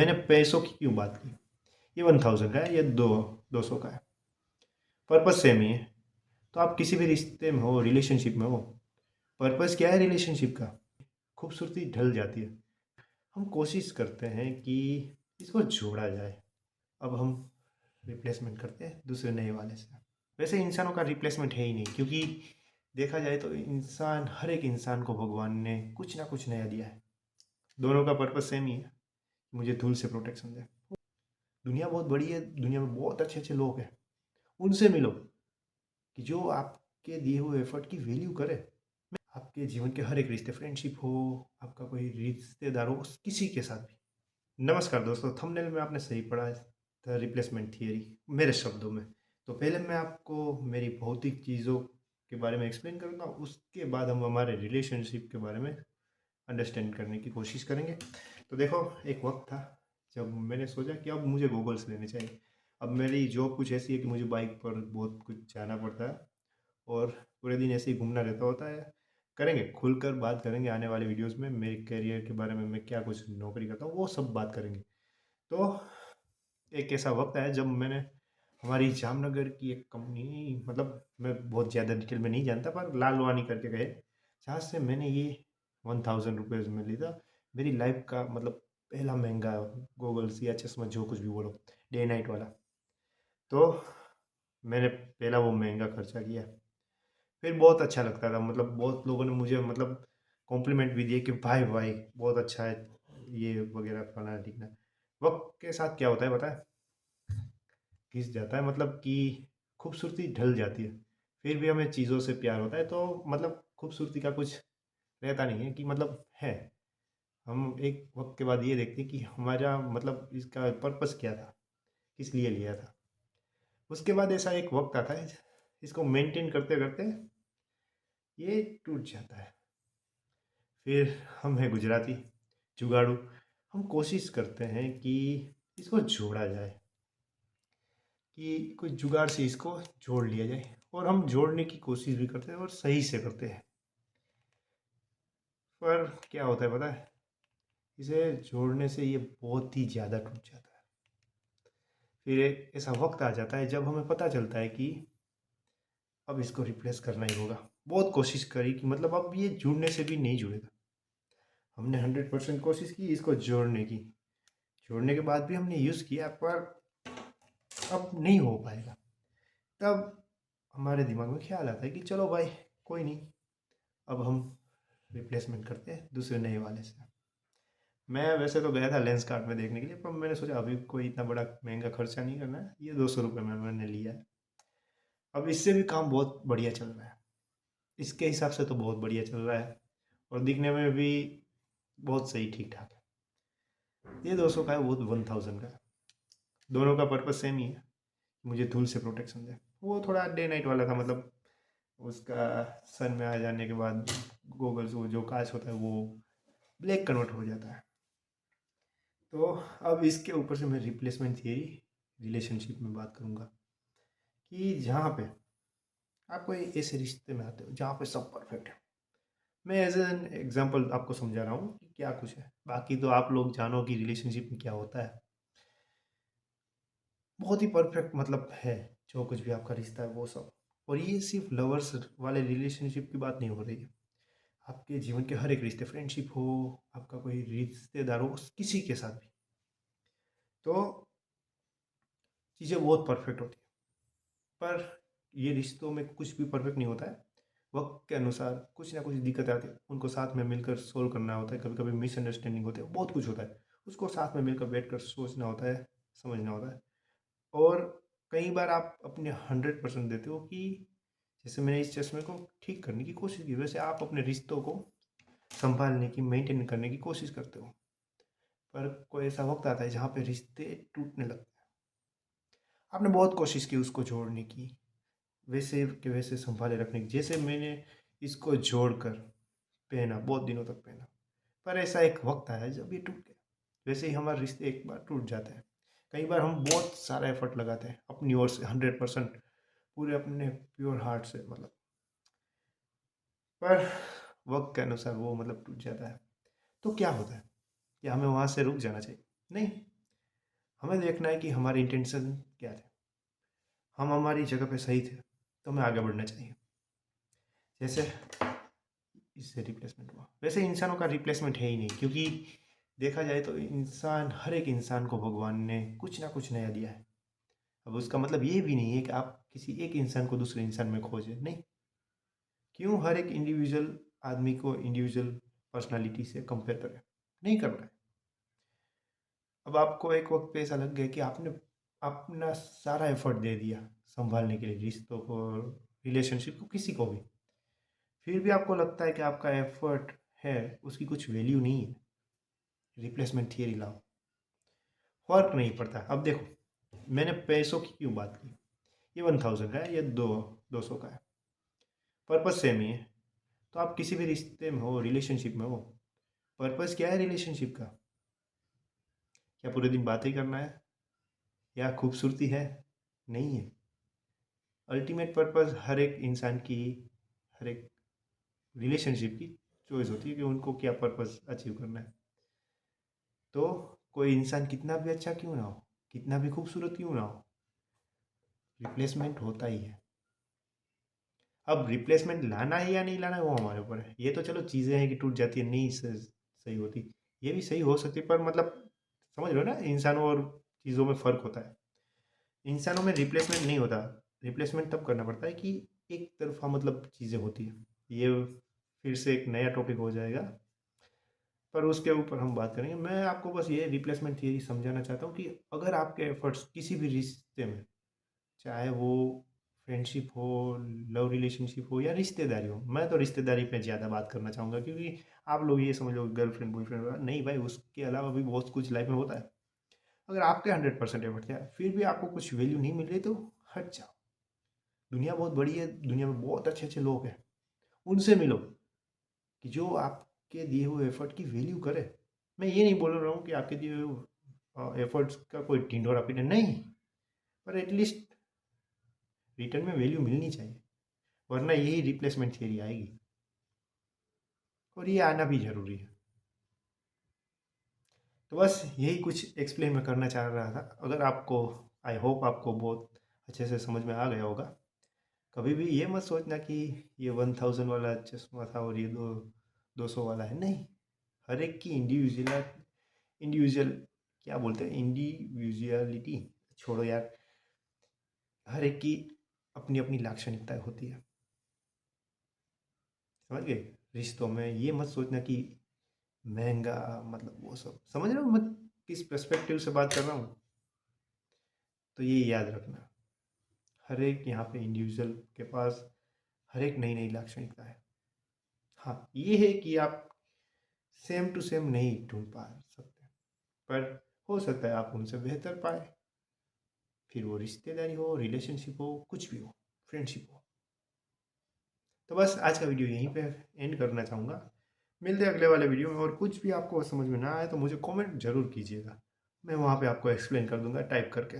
मैंने पैसों की क्यों बात की? ये 1000 का है, ये 200 का है, पर्पस सेम ही है। तो आप किसी भी रिश्ते में हो, रिलेशनशिप में हो, पर्पस क्या है रिलेशनशिप का? खूबसूरती ढल जाती है। हम कोशिश करते हैं कि इसको जोड़ा जाए। अब हम रिप्लेसमेंट करते हैं दूसरे नए वाले से। वैसे इंसानों का रिप्लेसमेंट है ही नहीं, क्योंकि देखा जाए तो हर एक इंसान को भगवान ने कुछ ना कुछ नया दिया है। दोनों का पर्पस सेम ही है, मुझे धूल से प्रोटेक्शन दे। दुनिया बहुत बड़ी है, दुनिया में बहुत अच्छे अच्छे लोग हैं, उनसे मिलो कि जो आपके दिए हुए एफर्ट की वैल्यू करे। आपके जीवन के हर एक रिश्ते, फ्रेंडशिप हो, आपका कोई रिश्तेदार हो, किसी के साथ भी। नमस्कार दोस्तों, थंबनेल में आपने सही पढ़ा है, द रिप्लेसमेंट थियरी, मेरे शब्दों में। तो पहले मैं आपको मेरी भौतिक चीज़ों के बारे में एक्सप्लेन करूँगा, उसके बाद हम हमारे रिलेशनशिप के बारे में अंडरस्टैंड करने की कोशिश करेंगे। तो देखो, एक वक्त था जब मैंने सोचा कि अब मुझे गूगल्स लेने चाहिए। अब मेरी जॉब कुछ ऐसी है कि मुझे बाइक पर बहुत कुछ जाना पड़ता है और पूरे दिन ऐसे ही घूमना रहता होता है। करेंगे, खुलकर बात करेंगे आने वाले वीडियोस में, मेरे करियर के बारे में, मैं क्या कुछ नौकरी करता हूँ, वो सब बात करेंगे। तो एक ऐसा वक्त आया जब मैंने हमारी जामनगर की एक कंपनी, मतलब मैं बहुत ज़्यादा डिटेल में नहीं जानता, पर लालवानी करके गए, जहाँ से मैंने ये 1000 रुपीज़ में लिया। मेरी लाइफ का मतलब पहला महंगा गॉगल्स या चश्मा, जो कुछ भी बोलो, डे नाइट वाला। तो मैंने पहला वो महंगा खर्चा किया। फिर बहुत अच्छा लगता था, मतलब बहुत लोगों ने मुझे मतलब कॉम्प्लीमेंट भी दिए कि भाई भाई बहुत अच्छा है, ये वगैरह फलाना ढिकना। वक्त के साथ क्या होता है पता है? घिस जाता है, मतलब कि खूबसूरती ढल जाती है। फिर भी हमें चीज़ों से प्यार होता है, तो मतलब खूबसूरती का कुछ रहता नहीं है कि मतलब है। हम एक वक्त के बाद ये देखते हैं कि हमारा मतलब इसका पर्पस क्या था, किस लिए लिया था। उसके बाद ऐसा एक वक्त आता है, इसको मेंटेन करते करते ये टूट जाता है। फिर हम हैं गुजराती, जुगाड़ू। हम कोशिश करते हैं कि इसको जोड़ा जाए, कि कोई जुगाड़ से इसको जोड़ लिया जाए, और हम जोड़ने की कोशिश भी करते हैं और सही से करते हैं। पर क्या होता है पता है? इसे जोड़ने से ये बहुत ही ज़्यादा टूट जाता है। फिर एक ऐसा वक्त आ जाता है जब हमें पता चलता है कि अब इसको रिप्लेस करना ही होगा। बहुत कोशिश करी कि मतलब अब ये जुड़ने से भी नहीं जुड़ेगा। हमने 100% कोशिश की इसको जोड़ने की। जोड़ने के बाद भी हमने यूज़ किया, पर अब नहीं हो पाएगा। तब हमारे दिमाग में ख्याल आता है कि चलो भाई, कोई नहीं, अब हम रिप्लेसमेंट करते हैं दूसरे नए वाले से। मैं वैसे तो गया था लेंस कार्ट में देखने के लिए, पर मैंने सोचा अभी कोई इतना बड़ा महंगा खर्चा नहीं करना है, ये 200 रुपये में मैंने लिया है। अब इससे भी काम बहुत बढ़िया चल रहा है, इसके हिसाब से तो बहुत बढ़िया चल रहा है, और दिखने में भी बहुत सही, ठीक ठाक है। ये 200 का है, वो 1000 का है। दोनों का पर्पस सेम ही है, मुझे धूल से प्रोटेक्शन दे। वो थोड़ा डे नाइट वाला था, मतलब उसका सन में आ जाने के बाद गोगल्स, वो जो कांच होता है वो ब्लैक कन्वर्ट हो जाता है। तो अब इसके ऊपर से मैं रिप्लेसमेंट थियरी रिलेशनशिप में बात करूँगा, कि जहाँ पे आप कोई ऐसे रिश्ते में आते हो जहाँ पे सब परफेक्ट है। मैं एज एन एग्जांपल आपको समझा रहा हूँ कि क्या कुछ है, बाकी तो आप लोग जानो कि रिलेशनशिप में क्या होता है। बहुत ही परफेक्ट मतलब है, जो कुछ भी आपका रिश्ता है वो सब। और ये सिर्फ लवर्स वाले रिलेशनशिप की बात नहीं हो रही है, आपके जीवन के हर एक रिश्ते, फ्रेंडशिप हो, आपका कोई रिश्तेदार हो, किसी के साथ भी। तो चीज़ें बहुत परफेक्ट होती है, पर ये रिश्तों में कुछ भी परफेक्ट नहीं होता है। वक्त के अनुसार कुछ ना कुछ दिक्कतें आती है, उनको साथ में मिलकर सोल्व करना होता है। कभी कभी मिसअंडरस्टैंडिंग होती है, बहुत कुछ होता है, उसको साथ में मिलकर बैठ कर सोचना होता है, समझना होता है। और कई बार आप अपने 100% देते हो कि जैसे मैंने इस चश्मे को ठीक करने की कोशिश की, वैसे आप अपने रिश्तों को संभालने की, मेंटेन करने की कोशिश करते हो। पर कोई ऐसा वक्त आता है जहाँ पे रिश्ते टूटने लगते हैं। आपने बहुत कोशिश की उसको जोड़ने की, वैसे के वैसे संभाले रखने की, जैसे मैंने इसको जोड़कर पहना, बहुत दिनों तक पहना। पर ऐसा एक वक्त आया जब ये टूट गया। वैसे ही हमारे रिश्ते एक बार टूट जाते हैं। कई बार हम बहुत सारा एफर्ट लगाते हैं अपनी ओर से, 100% पूरे अपने प्योर हार्ट से, मतलब, पर वक्त के अनुसार वो मतलब टूट जाता है। तो क्या होता है? क्या हमें वहाँ से रुक जाना चाहिए? नहीं, हमें देखना है कि हमारे इंटेंशन क्या थे। हम हमारी जगह पे सही थे तो हमें आगे बढ़ना चाहिए। जैसे इससे रिप्लेसमेंट हुआ, वैसे इंसानों का रिप्लेसमेंट है ही नहीं, क्योंकि देखा जाए तो इंसान, हर एक इंसान को भगवान ने कुछ ना कुछ नया दिया है। अब उसका मतलब ये भी नहीं है कि आप किसी एक इंसान को दूसरे इंसान में खोजें, नहीं। क्यों हर एक इंडिविजुअल आदमी को इंडिविजुअल पर्सनालिटी से कंपेयर करें? नहीं करना है। अब आपको एक वक्त पे ऐसा लग गया कि आपने अपना सारा एफर्ट दे दिया संभालने के लिए, रिश्तों को, रिलेशनशिप को, किसी को भी, फिर भी आपको लगता है कि आपका एफर्ट है, उसकी कुछ वैल्यू नहीं है। रिप्लेसमेंट थियरी लाओ, फर्क नहीं पड़ता। अब देखो, मैंने पैसों की क्यों बात की, ये 1000 का है, ये 200 का है, पर्पज सेम ही है। तो आप किसी भी रिश्ते में हो, रिलेशनशिप में हो, पर्पज क्या है रिलेशनशिप का? क्या पूरे दिन बातें करना है या खूबसूरती है? नहीं है। अल्टीमेट पर्पस हर एक इंसान की, हर एक रिलेशनशिप की चॉइस होती है कि उनको क्या पर्पस अचीव करना है। तो कोई इंसान कितना भी अच्छा क्यों ना हो, कितना भी खूबसूरत क्यों ना हो, रिप्लेसमेंट होता ही है। अब रिप्लेसमेंट लाना है या नहीं लाना है वो हमारे ऊपर है। ये तो चलो चीज़ें हैं कि टूट जाती है, नहीं सही होती, ये भी सही हो सकती है, पर मतलब समझ रहे हो ना, इंसानों और चीज़ों में फ़र्क होता है। इंसानों में रिप्लेसमेंट नहीं होता। रिप्लेसमेंट तब करना पड़ता है कि एक तरफा मतलब चीज़ें होती हैं। ये फिर से एक नया टॉपिक हो जाएगा, पर उसके ऊपर हम बात करेंगे। मैं आपको बस ये रिप्लेसमेंट थियरी समझाना चाहता हूँ कि अगर आपके एफर्ट्स किसी भी रिश्ते में, चाहे वो फ्रेंडशिप हो, लव रिलेशनशिप हो या रिश्तेदारी हो, मैं तो रिश्तेदारी पे ज़्यादा बात करना चाहूँगा, क्योंकि आप लोग ये समझ लो गर्लफ्रेंड बॉयफ्रेंड, नहीं भाई, उसके अलावा भी बहुत कुछ लाइफ में होता है। अगर आपके 100% एफर्ट है फिर भी आपको कुछ वैल्यू नहीं मिल रही तो हट जाओ। दुनिया बहुत बड़ी है, दुनिया में बहुत अच्छे अच्छे लोग हैं, उनसे मिलो कि जो आपके दिए हुए एफर्ट की वैल्यू करे। मैं ये नहीं बोल रहा हूँ कि आपके दिए हुए एफर्ट्स का कोई ढिंढोरा पीटे, नहीं, पर एटलीस्ट रिटर्न में वैल्यू मिलनी चाहिए, वरना यही रिप्लेसमेंट थियरी आएगी, और ये आना भी ज़रूरी है। तो बस यही कुछ एक्सप्लेन मैं करना चाह रहा था। अगर आपको, आई होप आपको बहुत अच्छे से समझ में आ गया होगा। कभी भी ये मत सोचना कि ये 1000 वाला चश्मा था और ये 200 वाला है, नहीं। हर एक की इंडिविजुअल क्या बोलते हैं, इंडिविजुअलिटी, छोड़ो यार, हर एक की अपनी अपनी लाक्षणिकताएं होती है, समझ गए? रिश्तों में ये मत सोचना कि महंगा, मतलब वो सब, समझ रहे हो मैं किस पर्सपेक्टिव से बात कर रहा हूँ? तो ये याद रखना, हर एक यहाँ पे इंडिविजुअल के पास हर एक नई नई लाक्षणिकता है। हाँ, ये है कि आप सेम टू सेम नहीं ढूंढ पा सकते, पर हो सकता है आप उनसे बेहतर पाए, फिर वो रिश्तेदारी हो, रिलेशनशिप हो, कुछ भी हो, फ्रेंडशिप हो। तो बस आज का वीडियो यहीं पे एंड करना चाहूँगा। मिलते हैं अगले वाले वीडियो में, और कुछ भी आपको समझ में ना आए तो मुझे कमेंट जरूर कीजिएगा, मैं वहाँ पे आपको एक्सप्लेन कर दूंगा टाइप करके।